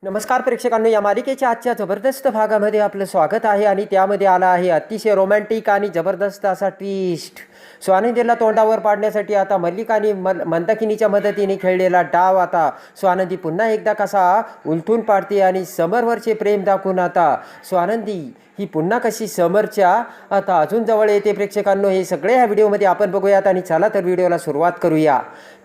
नमस्कार प्रेक्षकांनो, या मालिकेच्या आजच्या जबरदस्त भागामध्ये आपलं स्वागत आहे आणि त्यामध्ये आला आहे अतिशय रोमॅन्टिक आणि जबरदस्त असा ट्विस्ट. स्वानंदीला तोंडावर पाडण्यासाठी आता मल्लिकाने मंदाकिनीच्या मदतीने खेळलेला डाव आता स्वानंदी पुन्हा एकदा कसा उलटून पाडते आणि समरवरचे प्रेम दाखवून आता स्वानंदी ही पुन्हा कशी समरच्या आता अजून जवळ येते. प्रेक्षकांनो, हे सगळे ह्या व्हिडिओमध्ये आपण बघूयात आणि चला तर व्हिडिओला सुरुवात करूया.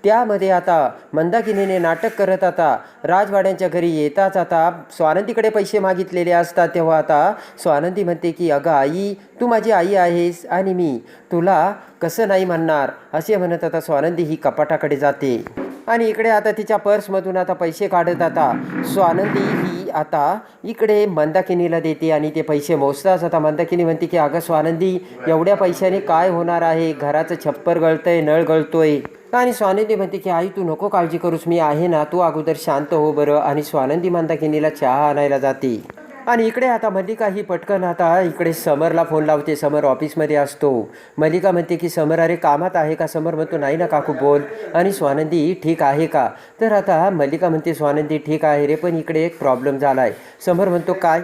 त्यामध्ये आता मंदाकिनीने नाटक करत आता राजवाड्यांच्या घरी येताच आता स्वानंदीकडे पैसे मागितलेले असतात. तेव्हा आता स्वानंदी म्हणते की अगं आई, तू माझी आई आहेस आणि मी तुला कसं नाही म्हणणार, असे म्हणत आता स्वानंदी ही कपाटाकडे जाते आणि इकडे आता तिच्या पर्समधून आता पैसे काढत आता स्वानंदी ही आता इकडे मंदाकिनीला देते आणि ते पैसे मोजताच आता मंदाकिनी म्हणते की अगं स्वानंदी, एवढ्या पैशाने काय होणार आहे, घराचं छप्पर गळतंय, नळ गळतोय. आणि स्वानंदी म्हणते की आई तू नको काळजी करूस, मी आहे ना, तू अगोदर शांत हो बरं. आणि स्वानंदी मंदाकिनीला चहा आणायला जाते आणि इकडे आता मल्लिका ही पटकन आता इकडे समरला फोन लावते. समर ऑफिसमध्ये असतो. मल्लिका म्हणते की समर अरे कामात आहे का? समर म्हणतो नाही ना काकू, बोल. आणि स्वानंदी ठीक आहे का? तर आता मल्लिका म्हणते स्वानंदी ठीक आहे रे, पण इकडे एक प्रॉब्लेम झाला आहे. समर म्हणतो काय?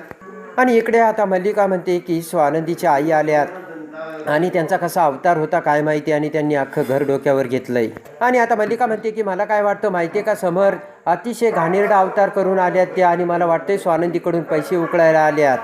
आणि इकडे आता मल्लिका म्हणते की स्वानंदीच्या आई आल्यात आणि त्यांचा कसा अवतार होता काय माहिती, आणि त्यांनी अख्खं घर डोक्यावर घेतलंय. आणि आता मल्लिका म्हणते की मला काय वाटतं माहिती आहे का, समर अतिशय घाणेरडा अवतार करून आल्यात त्या, आणि मला वाटतंय स्वानंदीकडून पैसे उकळायला आल्यात.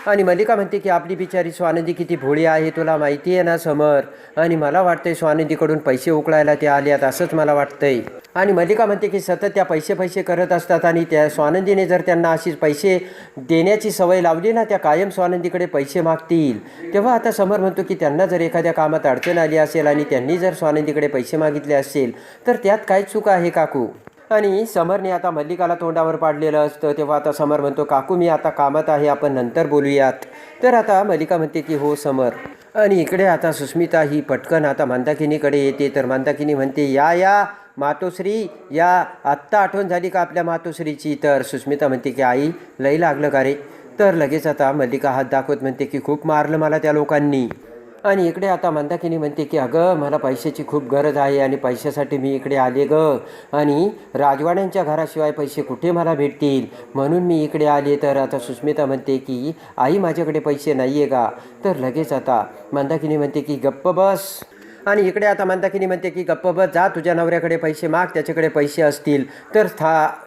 आणि मल्लिका म्हणते की आपली बिचारी स्वानंदी किती भोळी आहे, तुला माहिती आहे ना समर, आणि मला वाटतंय स्वानंदीकडून पैसे उकळायला ते आल्यात, असंच मला वाटतंय. आणि मल्लिका म्हणते की सतत त्या पैसे करत असतात आणि त्या स्वानंदीने जर त्यांना अशीच पैसे देण्याची सवय लावली ना, त्या कायम स्वानंदीकडे पैसे मागतील. तेव्हा आता समर म्हणतो की त्यांना जर एखाद्या कामात अडचण आली असेल आणि त्यांनी जर स्वानंदीकडे पैसे मागितले असेल तर त्यात काय चूक आहे काकू? आणि समरने आता मल्लिकाला तोंडावर पाडलेलं असतं. तेव्हा आता समर म्हणतो काकू मी आता कामात आहे, आपण नंतर बोलूयात. तर आता मल्लिका म्हणते की हो समर. आणि इकडे आता सुस्मिता ही पटकन आता मंदाकिनीकडे येते. तर मंदाकिनी म्हणते या मातोश्री या, आत्ता आठवण झाली का आपल्या मातोश्रीची? तर सुस्मिता म्हणते की आई लई लागलं का रे? तर लगेच आता मल्लिका हात दाखवत म्हणते की खूप मारलं मला त्या लोकांनी. आणि इकडे आता मंदाकिनी म्हणते की अगं मला पैशाची खूप गरज आहे आणि पैशासाठी मी इकडे आले गं, आणि राजवाड्यांच्या घराशिवाय पैसे कुठे मला भेटतील, म्हणून मी इकडे आले. तर आता सुस्मिता म्हणते की आई माझ्याकडे पैसे नाही आहे का? तर लगेच आता मंदाकिनी म्हणते की गप्प बस. आणि इकडे आता मंदाकिनी म्हणते की गप्प बस, जा तुझ्या नवऱ्याकडे पैसे माग, त्याच्याकडे पैसे असतील तर.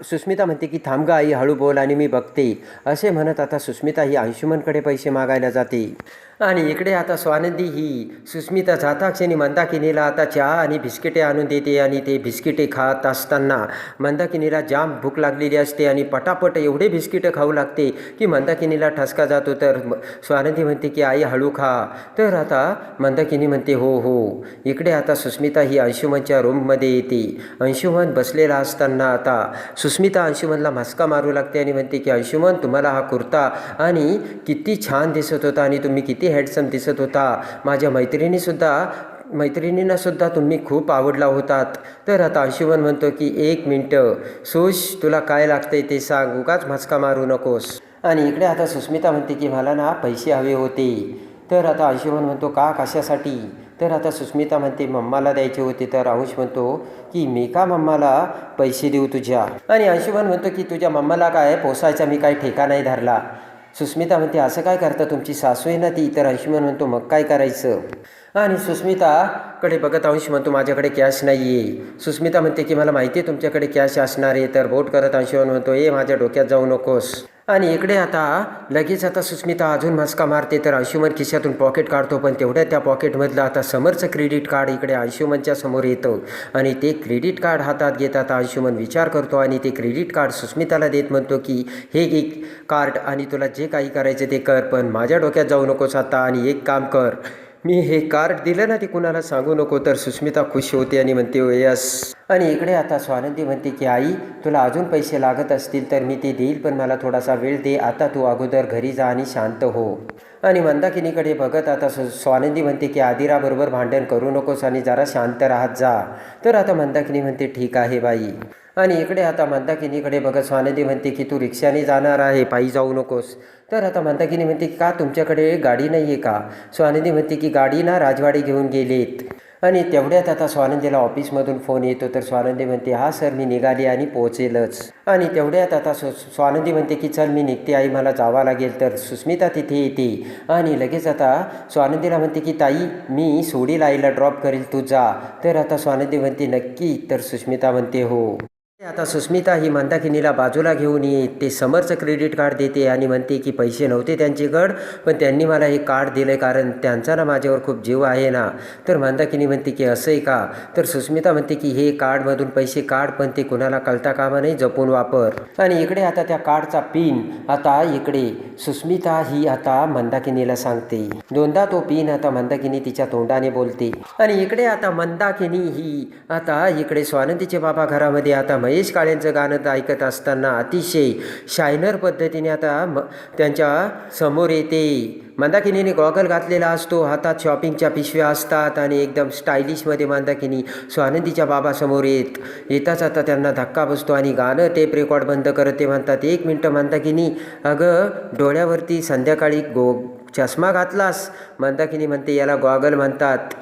सुस्मिता म्हणते की थांब गा आई, हळू बोल आणि मी बघते, असे म्हणत आता सुस्मिता ही अंशुमनकडे पैसे मागायला जाते. आणि इकडे आता स्वानंदी ही सुस्मिता जाताक्षणी मंदाकिनीला आता चहा आणि बिस्किटे आणून देते. आणि ते बिस्किटे खात असताना मंदाकिनीला जाम भूक लागलेली असते आणि पटापट एवढे बिस्किटं खाऊ लागते की मंदाकिनीला ठसका जातो. तर स्वानंदी म्हणते की आई हळू खा. तर आता मंदाकिनी म्हणते हो. इकडे आता सुस्मिता ही अंशुमनच्या रूममध्ये येते. अंशुमन बसलेला असताना आता सुस्मिता अंशुमनला मस्का मारू लागते आणि म्हणते की अंशुमन तुम्हाला हा कुर्ता आणि किती छान दिसत होता आणि तुम्ही किती हँडसम दिसत होता, माझ्या मैत्रिणींना सुद्धा तुम्ही खूप आवडला होतात. तर आता अंशुमन म्हणतो की एक मिनटं सुश, तुला काय लागतंय ते सांग, उगाच मस्का मारू नकोस. आणि इकडे आता सुस्मिता म्हणते की मला ना पैसे हवे होते. तर आता अंशुमन म्हणतो का, कशासाठी? तर आता सुस्मिता म्हणते मम्माला द्यायचे होते. तर अंश म्हणतो की मी का मम्माला पैसे देऊ तुझ्या? आणि अंशुमन म्हणतो की तुझ्या मम्माला काय पोसायचा मी काय ठेका नाही धरला. सुस्मिता म्हणते असं काय करता, तुमची सासू आहे ना ती. तर अंशुमन म्हणतो मग काय करायचं? आणि सुस्मिताकडे बघत अंश म्हणतो माझ्याकडे कॅश नाही आहे. सुस्मिता म्हणते की मला माहिती आहे तुमच्याकडे कॅश असणार आहे. तर बोट करत अंशुमन म्हणतो माझ्या डोक्यात जाऊ नकोस. आणि इकडे आता लगेच आता सुस्मिता अजून मस्का मारते. तर अंशुमन खिशातून पॉकेट काढतो, पण तेवढ्या त्या पॉकेटमधलं आता समरचं क्रेडिट कार्ड इकडे अंशुमनच्या समोर येतं. आणि ते क्रेडिट कार्ड हातात घेत आता अंशुमन विचार करतो आणि ते क्रेडिट कार्ड सुस्मिताला देत म्हणतो की हे घे कार्ड आणि तुला जे काही करायचं ते कर, पण माझ्या डोक्यात जाऊ नकोस आता. आणि एक काम कर, मी हे कार्ड दिलं ना ते कुणाला सांगू नको. तर सुस्मिता खुश होते आणि म्हणते यस. आणि इकडे आता स्वानंदी म्हणते की आई तुला अजून पैसे लागत असतील तर मी ते देईल, पण मला थोडासा वेळ दे, आता तू अगोदर घरी जा आणि शांत हो. आणि मंदाकिनीकडे बघत आता स्वानंदी म्हणते की आदिराबरोबर भांडण करू नकोस आणि जरा शांत राहत जा. तर आता मंदाकिनी म्हणते ठीक आहे बाई. आणि इकडे आता मंदाकिनीकडे बघत स्वानंदी म्हणते की तू रिक्षाने जाणार आहे, पायी जाऊ नकोस. तर आता मंदाकिनी म्हणते की का तुमच्याकडे गाडी नाही आहे का? स्वानंदी म्हणते की गाडी ना राजवाडी घेऊन गेलेत. आणि तेवढ्यात आता स्वानंदीला ऑफिसमधून फोन येतो, तर स्वानंदी म्हणते हा सर मी निघाली आणि पोहोचेलच. आणि तेवढ्यात आता स्वानंदी म्हणते की चल मी निघते आई, मला जावं लागेल. तर सुस्मिता तिथे येते आणि लगेच आता स्वानंदीला म्हणते की ताई मी सोडील आईला, ड्रॉप करेल, तू जा. तर आता स्वानंदी म्हणते नक्की. तर सुस्मिता म्हणते हो. आता सुस्मिता ही मंदाकिनीला बाजूला घेऊन ते समरचं क्रेडिट कार्ड देते आणि म्हणते की पैसे नव्हते त्यांच्याकडं, पण त्यांनी मला हे कार्ड दिलं कारण त्यांचा ना माझ्यावर खूप जीव आहे ना. तर मंदाकिनी म्हणते की असं आहे का. तर सुस्मिता म्हणते की हे कार्डमधून पैसे काढ, पण ते कुणाला कळता कामा नाही, जपून वापर. आणि इकडे आता त्या कार्डचा पिन आता इकडे सुस्मिता ही आता मंदाकिनीला सांगते. दोनदा तो पिन आता मंदाकिनी तिच्या तोंडाने बोलते. आणि इकडे आता मंदाकिनी ही आता इकडे स्वानंदीचे बाबा घरामध्ये आता महेश काळेंचं गाणं ऐकत असताना अतिशय शायनर पद्धतीने आता त्यांच्या समोर येते. मंदाकिनीने गॉगल घातलेला असतो, हातात शॉपिंगच्या पिशव्या असतात आणि एकदम स्टायलिशमध्ये मंदाकिनी स्वानंदीच्या बाबासमोर येताच आता त्यांना धक्का बसतो आणि गाणं टेप रेकॉर्ड बंद करत ते म्हणतात, 1 मिनटं मंदाकिनी, अगं डोळ्यावरती संध्याकाळी चष्मा घातलास. मंदाकिनी म्हणते याला गॉगल म्हणतात.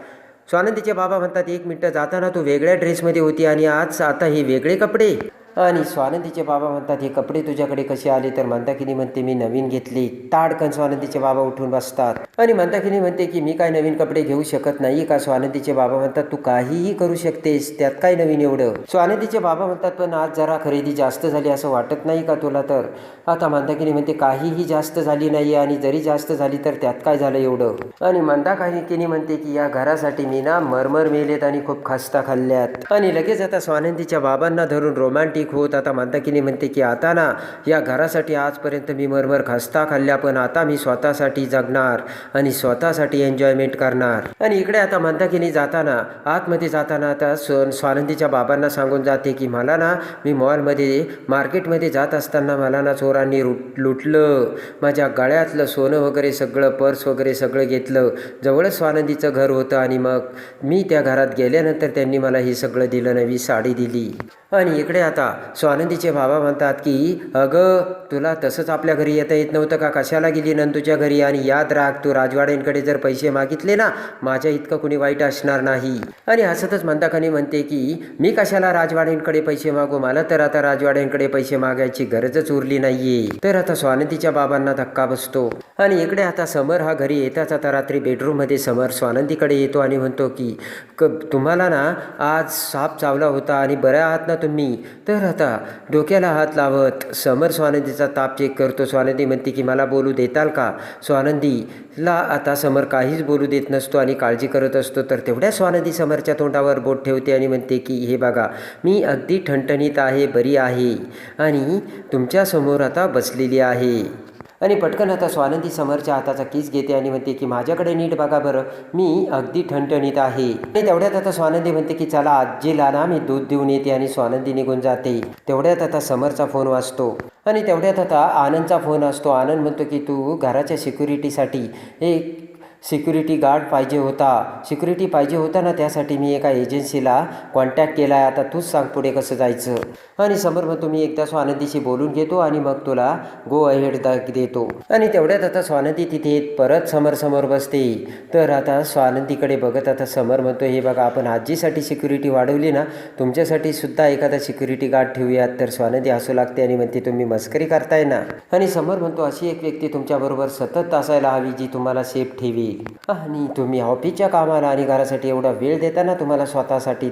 स्वानंदीचे बाबा म्हणतात 1 मिनटं, जाताना तू वेगळ्या ड्रेसमध्ये होती आणि आज आता हे वेगळे कपडे. आणि स्वानंदीचे बाबा म्हणतात हे कपडे तुझ्याकडे कसे आले. तर मंदाकिनी म्हणते मी नवीन घेतले. ताडकन स्वानंदीचे बाबा उठून बसतात आणि मंदाकिनी म्हणते की मी काय नवीन कपडे घेऊ शकत नाही का. स्वानंदीचे बाबा म्हणतात तू काहीही करू शकतेस, त्यात काय नवीन एवढं. स्वानंदीचे बाबा म्हणतात पण आज जरा खरेदी जास्त झाली असं वाटत नाही का तुला. तर आता मंदाकिनी म्हणते काहीही जास्त झाली नाही आणि जरी जास्त झाली तर त्यात काय झालं एवढं. आणि मंदाकिनी म्हणते की या घरासाठी मी ना मरमर मेलेत आणि खूप खस्ता खाल्ल्यात. आणि लगेच आता स्वानंदीच्या बाबांना धरून रोमॅन्टिक होत आता मंदाकिनी म्हणते की आता ना या घरासाठी आजपर्यंत मी मरमर खस्ता खाल्ल्या, पण आता मी स्वतःसाठी जगणार आणि स्वतःसाठी एन्जॉयमेंट करणार. आणि इकडे आता मंदाकिनी जाताना आतमध्ये जाताना आता स्वानंदीच्या बाबांना सांगून जाते की मला ना मी मॉलमध्ये मार्केटमध्ये जात असताना मला ना चोरांनी लुटलं. माझ्या गळ्यातलं सोनं वगैरे सगळं, पर्स वगैरे सगळं घेतलं. जवळच स्वानंदीचं घर होतं आणि मग मी त्या घरात गेल्यानंतर त्यांनी मला हे सगळं दिलं, नवी साडी दिली. आणि इकडे आता स्वानंदीचे बाबा म्हणतात की अगं तुला तसंच आपल्या घरी येता येत नव्हतं का, कशाला गेली नंदूच्या घरी. आणि याद राख तू राजवाड्यांकडे जर पैसे मागितले ना, माझ्या इतकं कुणी वाईट असणार नाही. आणि हसतच मंदाकिनी म्हणते की मी कशाला राजवाड्यांकडे पैसे मागू, मला तर आता राजवाड्यांकडे पैसे मागायची गरजच उरली नाहीये. तर आता स्वानंदीच्या बाबांना धक्का बसतो. आणि इकडे आता समर हा घरी येताच आता रात्री बेडरूममध्ये समर स्वानंदीकडे येतो आणि म्हणतो की तुम्हाला ना आज साप चावला होता आणि बऱ्या आहात ना तुम्ही. तर आता डोक्याला हात लावत समर स्वानंदीचा ताप चेक करतो. स्वानंदी म्हणते की मला बोलू देताल का. स्वानंदीला आता समर काहीच बोलू देत नसतो आणि काळजी करत असतो. तर तेवढ्या स्वानंदी समरच्या तोंडावर बोट ठेवते आणि म्हणते की हे बघा मी अगदी ठणठणीत आहे, बरी आहे आणि तुमच्यासमोर आता बसलेली आहे. आणि पटकन आता स्वानंदी समरच्या हाताचा किस घेते आणि म्हणते की माझ्याकडे नीट बघा बरं, मी अगदी ठणठणीत आहे. आणि तेवढ्यात आता स्वानंदी म्हणते की चला आजीला ना मी दूध देऊन येते आणि स्वानंदी निघून जाते. तेवढ्यात आता समरचा फोन वाजतो आणि तेवढ्यात आता आनंदचा फोन असतो. आनंद म्हणतो की तू घराच्या सिक्युरिटीसाठी एक सिक्युरिटी गार्ड पाहिजे होता ना, त्यासाठी मी एका एजन्सीला कॉन्टॅक्ट केला आहे. आता तूच सांग पुढे कसं जायचं. आणि समर म्हणतो मी एकदा स्वानंदीशी बोलून घेतो आणि मग तुला गो अहेड देतो. आणि तेवढ्यात आता स्वानंदी तिथे परत समोर बसते. तर आता स्वानंदीकडे बघत आता समर म्हणतो हे बघा आपण आजीसाठी सिक्युरिटी वाढवली ना, तुमच्यासाठी सुद्धा एखादा सिक्युरिटी गार्ड ठेवूयात. तर स्वानंदी हसू लागते आणि म्हणते तुम्ही मस्करी करताय ना. आणि समर म्हणतो अशी एक व्यक्ती तुमच्याबरोबर सतत असायला हवी जी तुम्हाला सेफ ठेवी. आणि तुम्ही ऑफिसच्या कामाला आणि घरासाठी एवढा वेळ देताना तुम्हाला स्वतःसाठी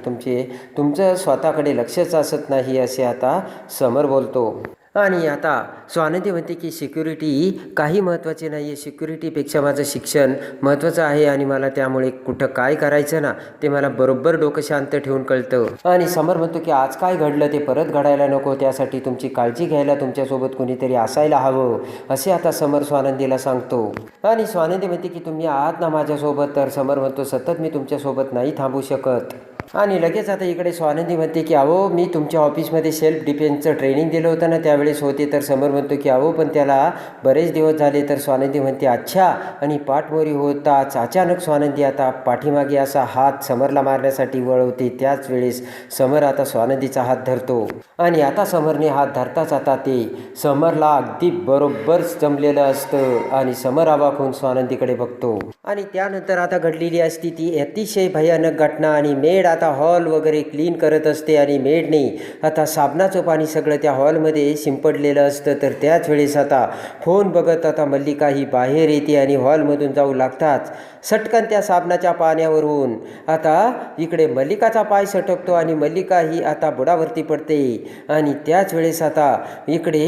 तुमचं स्वतःकडे लक्षच असत नाही, असे आता समर बोलतो. आणि आता स्वानंदी म्हणते की सिक्युरिटी काही महत्त्वाचे नाही आहे, सिक्युरिटीपेक्षा माझं शिक्षण महत्त्वाचं आहे आणि मला त्यामुळे कुठं काय करायचं ना ते मला बरोबर डोकं शांत ठेवून कळतं. आणि समर म्हणतो की आज काय घडलं ते परत घडायला नको, त्यासाठी तुमची काळजी घ्यायला तुमच्यासोबत कोणीतरी असायला हवं, असे आता समर स्वानंदीला सांगतो. आणि स्वानंदी म्हणते की तुम्ही आहात ना माझ्यासोबत. तर समर म्हणतो सतत मी तुमच्यासोबत नाही थांबू शकत. आणि लगेच आता इकडे स्वानंदी म्हणते की अहो मी तुमच्या ऑफिसमध्ये सेल्फ डिफेन्सचं ट्रेनिंग दिलं होतं ना त्यावेळेस होते. तर समर म्हणतो की अहो पण त्याला बरेच दिवस झाले. तर स्वानंदी म्हणते अच्छा. आणि पाठमोरी होताच अचानक स्वानंदी आता पाठीमागे असा हात समरला मारण्यासाठी वळवते. त्याच वेळेस समर आता स्वानंदीचा हात धरतो आणि आता समरने हात धरताच आता ते समरला अगदी बरोबर जमलेलं असतं आणि समर अवाक होऊन स्वानंदीकडे बघतो. आणि त्यानंतर आता घडलेली असती ती अतिशय भयानक घटना. आणि मेड आता हॉल वगैरे क्लीन करत असते आणि मेडने आता साबणाचं पाणी सगळं त्या हॉलमध्ये शिंपडलेलं असतं. तर त्याच वेळेस आता फोन बघत आता मल्लिका ही बाहेर येते आणि हॉलमधून जाऊ लागताच सटकन त्या साबणाच्या पाण्यावरून आता इकडे मल्लिकाचा पाय सटकतो आणि मल्लिका ही आता बुडावरती पडते. आणि त्याच वेळेस आता इकडे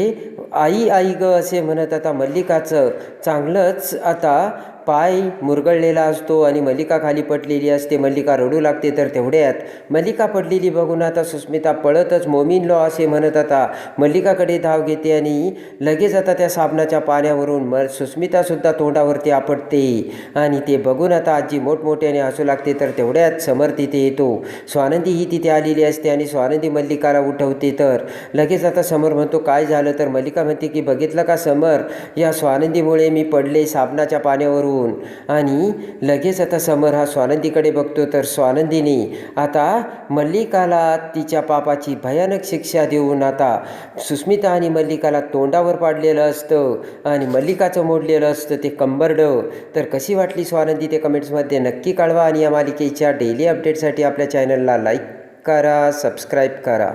आई आई ग असे म्हणत आता मल्लिकाचं चांगलंच आता पाय मुरगळलेला असतो आणि मल्लिका खाली पडलेली असते. मल्लिका रडू लागते. तर तेवढ्यात मल्लिका पडलेली बघून आता सुस्मिता पळतच मोमीन लो असे म्हणत आता मल्लिकाकडे धाव घेते आणि लगेच आता त्या साबणाच्या पाण्यावरून सुस्मितासुद्धा तोंडावरती आपटते. आणि ते बघून आता आजी मोठमोठ्याने हसू लागते. तर तेवढ्यात समर तिथे येतो. स्वानंदी ही तिथे आलेली असते आणि स्वानंदी मल्लिकाला उठवते. तर लगेच आता समर म्हणतो काय झालं. तर मल्लिका म्हणते की बघितलं का समर, या स्वानंदीमुळे मी पडले साबणाच्या पाण्यावरून. आणि लगेच आता समर हा स्वानंदीकडे बघतो. तर स्वानंदीने आता मल्लिकाला तिच्या पापाची भयानक शिक्षा देऊन आता सुस्मिता आणि मल्लिकाला तोंडावर पाडलेलं असतं आणि मल्लिकाचं मोडलेलं असतं ते कंबरडं. तर कशी वाटली स्वानंदी ते कमेंट्समध्ये नक्की कळवा. आणि या मालिकेच्या डेली अपडेटसाठी आपल्या चॅनलला लाईक करा, सबस्क्राईब करा.